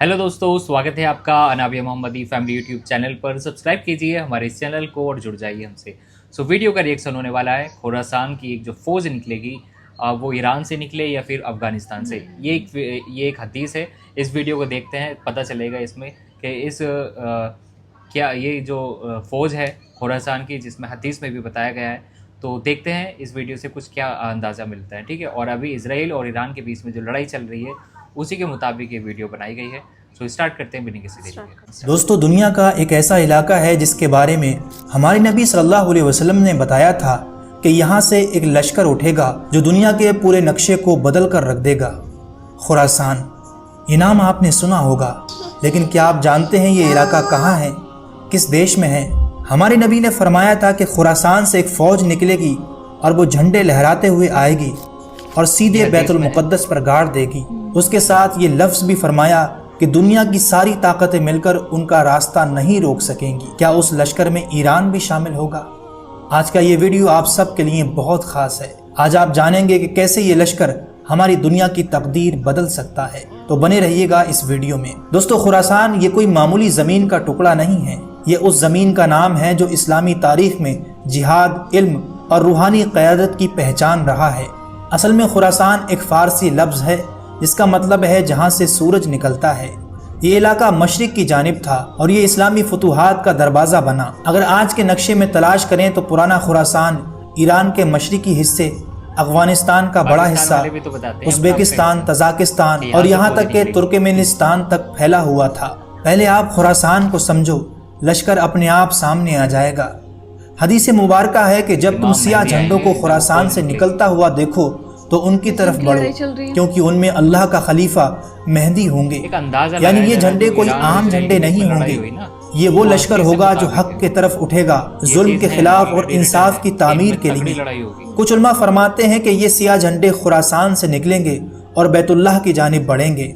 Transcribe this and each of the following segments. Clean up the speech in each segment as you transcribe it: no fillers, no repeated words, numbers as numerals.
Hello दोस्तों, स्वागत है आपका अनाबिया मोहम्मदी फैमिली यूट्यूब चैनल पर। सब्सक्राइब कीजिए हमारे इस चैनल को और जुड़ जाइए हमसे। वीडियो का रिएक्शन होने वाला है। खुरासान की एक जो फ़ौज निकलेगी वो ईरान से निकले या फिर अफ़गानिस्तान से, ये एक हदीस है। इस वीडियो को देखते हैं, पता चलेगा इसमें कि क्या ये जो फ़ौज है खुरासान की, जिसमें हदीस में भी बताया गया है, तो देखते हैं इस वीडियो से कुछ क्या अंदाज़ा मिलता है। ठीक है, और अभी इजराइल और ईरान के बीच में जो लड़ाई चल रही है उसी के मुताबिक ये वीडियो बनाई गई है। तो स्टार्ट करते हैं बिना किसी देरी के। दोस्तों, दुनिया का एक ऐसा इलाका है जिसके बारे में हमारे नबी सल्लल्लाहु अलैहि वसल्लम ने बताया था कि यहाँ से एक लश्कर उठेगा जो दुनिया के पूरे नक्शे को बदल कर रख देगा। खुरासान, ये नाम आपने सुना होगा, लेकिन क्या आप जानते हैं ये इलाका कहाँ है, किस देश में है? हमारे नबी ने फरमाया था कि खुरासान से एक फ़ौज निकलेगी और वो झंडे लहराते हुए आएगी और सीधे बैतुल मुक़द्दस पर गाड़ देगी। उसके साथ ये लफ्ज़ भी फरमाया कि दुनिया की सारी ताकतें मिलकर उनका रास्ता नहीं रोक सकेंगी। क्या उस लश्कर में ईरान भी शामिल होगा? आज का ये वीडियो आप सब के लिए बहुत ख़ास है। आज आप जानेंगे कि कैसे ये लश्कर हमारी दुनिया की तकदीर बदल सकता है। तो बने रहिएगा इस वीडियो में। दोस्तों, खुरासान ये कोई मामूली ज़मीन का टुकड़ा नहीं है। ये उस ज़मीन का नाम है जो इस्लामी तारीख में जिहाद, इल्म और रूहानी क़यादत की पहचान रहा है। असल में खुरासान एक फ़ारसी लफ्ज़ है जिसका मतलब है जहाँ से सूरज निकलता है। ये इलाका मशरिक की जानिब था और ये इस्लामी फतूहात का दरवाज़ा बना। अगर आज के नक्शे में तलाश करें तो पुराना खुरासान ईरान के मशरिकी हिस्से, अफगानिस्तान का बड़ा हिस्सा, उज़्बेकिस्तान, तजाकिस्तान और यहाँ तक के तुर्कमेनिस्तान तक फैला हुआ था। पहले आप खुरासान को समझो, लश्कर अपने आप सामने आ जाएगा। हदीस मुबारका है कि जब तुम सियाह झंडों को खुरासान से निकलता हुआ देखो तो उनकी तरफ बढ़ो, क्योंकि उनमें अल्लाह का खलीफा मेहदी होंगे। यानी ये झंडे कोई आम झंडे नहीं होंगे। ये वो लश्कर होगा जो हक के तरफ उठेगा, जुल्म के खिलाफ और इंसाफ की तामीर के लिए। कुछ उलमा फरमाते हैं कि ये सियाह झंडे खुरासान से निकलेंगे और बैतुल्लाह की जानिब बढ़ेंगे,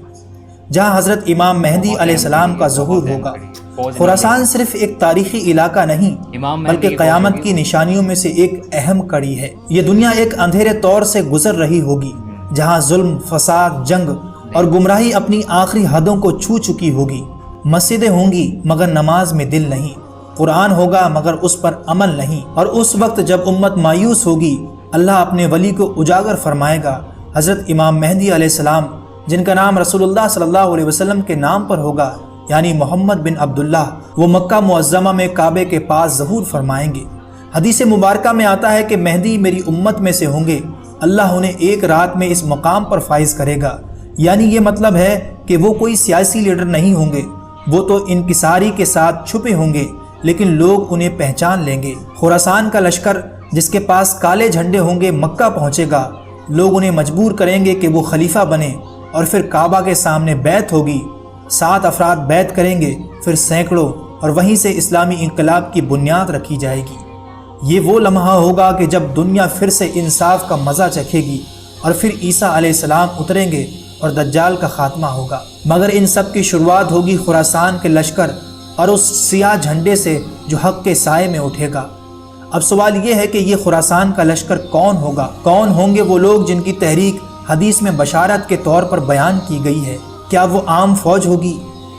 जहाँ हज़रत इमाम मेहदी अलैहिस्सलाम का ज़ुहूर होगा। खुरासान सिर्फ एक तारीखी इलाका नहीं बल्कि क़यामत की निशानियों में से एक अहम कड़ी है। ये दुनिया एक अंधेरे तौर से गुजर रही होगी, जहाँ जुल्म, फसाद, जंग और गुमराही अपनी आखिरी हदों को छू चुकी होगी। मस्जिदें होंगी मगर नमाज में दिल नहीं, कुरान होगा मगर उस पर अमल नहीं। और उस वक्त जब उम्मत मायूस होगी, अल्लाह अपने वली को उजागर फरमाएगा। हज़रत इमाम मेहदी अलैहिस्सलाम, जिनका नाम रसूलुल्लाह सल्लल्लाहु अलैहि वसल्लम के नाम पर होगा, यानी मोहम्मद बिन अब्दुल्लाह, वो मक्का मुअज़्ज़मा में काबे के पास ज़हूर फरमाएंगे। हदीस मुबारका में आता है कि मेहदी मेरी उम्मत में से होंगे, अल्लाह उन्हें एक रात में इस मकाम पर फाइज करेगा। यानी ये मतलब है कि वो कोई सियासी लीडर नहीं होंगे, वो तो इनकिसारी के साथ छुपे होंगे, लेकिन लोग उन्हें पहचान लेंगे। खुरासान का लश्कर जिसके पास काले झंडे होंगे मक्का पहुँचेगा। लोग उन्हें मजबूर करेंगे कि वो खलीफा बने और फिर काबा के सामने बैत होगी। 7 अफराद बैत करेंगे, फिर सैकड़ों, और वहीं से इस्लामी इनकलाब की बुनियाद रखी जाएगी। ये वो लम्हा होगा कि जब दुनिया फिर से इंसाफ का मज़ा चखेगी और फिर ईसा अलैहिस्सलाम उतरेंगे और दज्जाल का खात्मा होगा। मगर इन सब की शुरुआत होगी खुरासान के लश्कर और उस सियाह झंडे से जो हक के साए में उठेगा। अब सवाल ये है कि ये खुरासान का लश्कर कौन होगा? कौन होंगे वो लोग जिनकी तहरीक हदीस में बशारत के तौर पर बयान की गई है? क्या वो आम फौज होगी?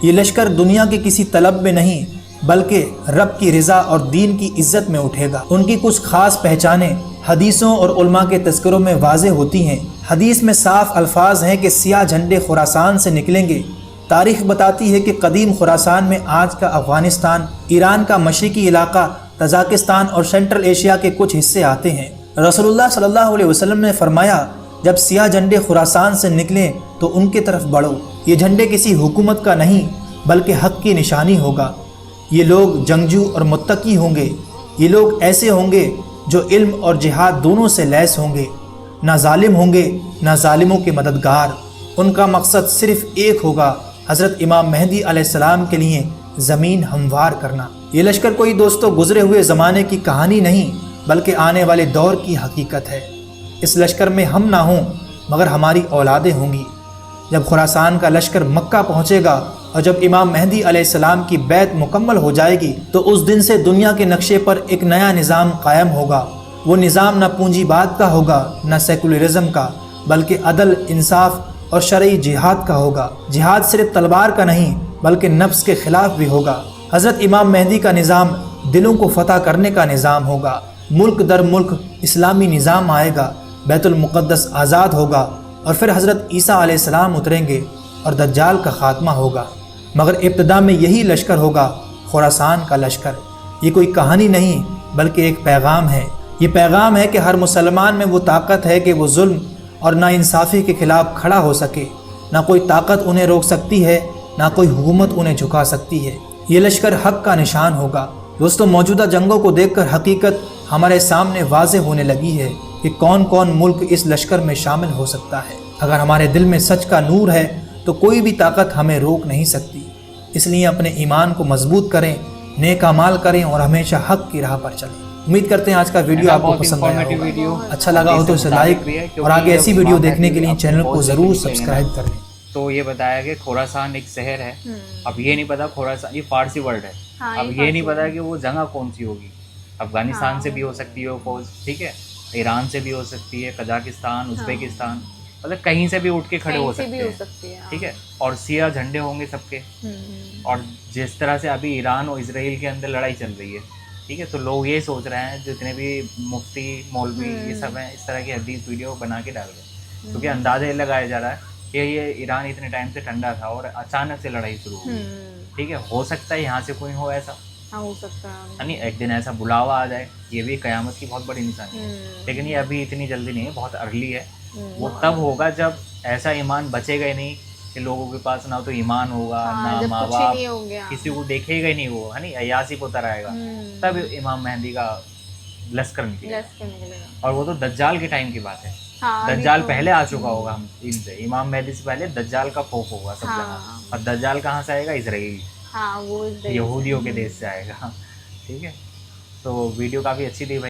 ये लश्कर दुनिया के किसी तलब में नहीं बल्कि रब की रज़ा और दीन की इज्जत में उठेगा। उनकी कुछ खास पहचानें हदीसों और उलमा के तज़किरों में वाज़े होती हैं। हदीस में साफ अल्फाज हैं कि सियाह झंडे खुरासान से निकलेंगे। तारीख़ बताती है कि कदीम खुरासान में आज का अफ़गानिस्तान, ईरान का मशरिकी इलाका, तजाकिस्तान और सेंट्रल एशिया के कुछ हिस्से आते हैं। रसूलुल्लाह सल्लल्लाहु अलैहि वसल्लम ने फरमाया, जब सियाह झंडे खुरासान से निकलें तो उनके तरफ बढ़ो। ये झंडे किसी हुकूमत का नहीं बल्कि हक की निशानी होगा। ये लोग जंगजू और मुत्तकी होंगे। ये लोग ऐसे होंगे जो इल्म और जिहाद दोनों से लैस होंगे, ना जालिम होंगे ना जालिमों के मददगार। उनका मकसद सिर्फ एक होगा, हज़रत इमाम मेहदी अलैहिस्सलाम के लिए ज़मीन हमवार करना। ये लश्कर कोई दोस्तों गुजरे हुए ज़माने की कहानी नहीं बल्कि आने वाले दौर की हकीकत है। इस लश्कर में हम ना हों मगर हमारी औलादें होंगी। जब खुरासान का लश्कर मक्का पहुँचेगा और जब इमाम मेहदी अलैहिस्सलाम की बैत मुकम्मल हो जाएगी तो उस दिन से दुनिया के नक्शे पर एक नया निज़ाम कायम होगा। वो निज़ाम न पूंजीवाद का होगा न सेकुलरिज्म का, बल्कि अदल, इंसाफ اور شرعی جہاد کا ہوگا۔ جہاد صرف تلوار کا نہیں بلکہ نفس کے خلاف بھی ہوگا۔ حضرت امام مہدی کا نظام دلوں کو فتح کرنے کا نظام ہوگا۔ ملک در ملک اسلامی نظام آئے گا، بیت المقدس آزاد ہوگا، اور پھر حضرت عیسیٰ علیہ السلام اتریں گے اور دجال کا خاتمہ ہوگا۔ مگر ابتدا میں یہی لشکر ہوگا، خراسان کا لشکر۔ یہ کوئی کہانی نہیں بلکہ ایک پیغام ہے۔ یہ پیغام ہے کہ ہر مسلمان میں وہ طاقت ہے کہ وہ ظلم اور ناانصافی کے خلاف کھڑا ہو سکے۔ نہ کوئی طاقت انہیں روک سکتی ہے، نہ کوئی حکومت انہیں جھکا سکتی ہے۔ یہ لشکر حق کا نشان ہوگا۔ دوستو، موجودہ جنگوں کو دیکھ کر حقیقت ہمارے سامنے واضح ہونے لگی ہے کہ کون کون ملک اس لشکر میں شامل ہو سکتا ہے۔ اگر ہمارے دل میں سچ کا نور ہے تو کوئی بھی طاقت ہمیں روک نہیں سکتی۔ اس لیے اپنے ایمان کو مضبوط کریں، نیک اعمال کریں اور ہمیشہ حق کی راہ پر چلیں۔ امید کرتے ہیں آج کا ویڈیو آپ کو پسند آیا ہوگا۔ اچھا لگا ہو تو اسے لائک اور آگے ایسی ویڈیو دیکھنے کے لیے چینل کو ضرور سبسکرائب کر لیں۔ تو یہ بتایا کہ خوراسان ایک شہر ہے۔ اب یہ نہیں پتا خوراسان، یہ فارسی ورڈ ہے، اب یہ نہیں پتا کہ وہ جگہ کون سی ہوگی۔ افغانستان سے بھی ہو سکتی ہے وہ فوج، ٹھیک ہے، ایران سے بھی ہو سکتی ہے، قزاقستان، ازبیکستان، مطلب کہیں سے بھی اٹھ کے کھڑے ہو سکتے ہیں، ٹھیک ہے۔ اور سیاہ جھنڈے ہوں گے سب کے۔ اور جس طرح سے ابھی ایران اور اسرائیل کے اندر لڑائی چل رہی ہے، ٹھیک ہے، تو لوگ یہ سوچ رہے ہیں، جتنے بھی مفتی مولوی یہ سب ہیں، اس طرح کی حدیث ویڈیو بنا کے ڈال رہے ہیں، کیونکہ اندازہ یہ لگایا جا رہا ہے کہ یہ ایران اتنے ٹائم سے ٹھنڈا تھا اور اچانک سے لڑائی شروع ہوئی، ٹھیک ہے۔ ہو سکتا ہے یہاں سے کوئی ہو ایسا، ہو سکتا ہے، یعنی ایک دن ایسا بلاوا آ جائے، یہ بھی قیامت کی بہت بڑی نشانی ہے، لیکن یہ ابھی اتنی جلدی نہیں ہے، بہت ارلی ہے۔ وہ تب ہوگا جب ایسا ایمان بچے گا ہی نہیں کہ لوگوں کے پاس نہ تو ایمان ہوگا، نہ ماں باپ، کسی کو دیکھے گا ہی نہیں، وہ ہے نہیں عیاسی کو اتر آئے گا، تب امام مہدی کا لشکر نکلے گا۔ اور وہ تو دجال کے ٹائم کی بات ہے، دجال پہلے آ چکا ہوگا ہم ان سے، امام مہدی سے پہلے دجال کا خوف ہوگا سب جگہ۔ اور دجال کہاں سے آئے گا؟ اسرائیل، یہودیوں کے دیش سے آئے گا، ٹھیک ہے۔ تو ویڈیو کافی اچھی تھی بھائی۔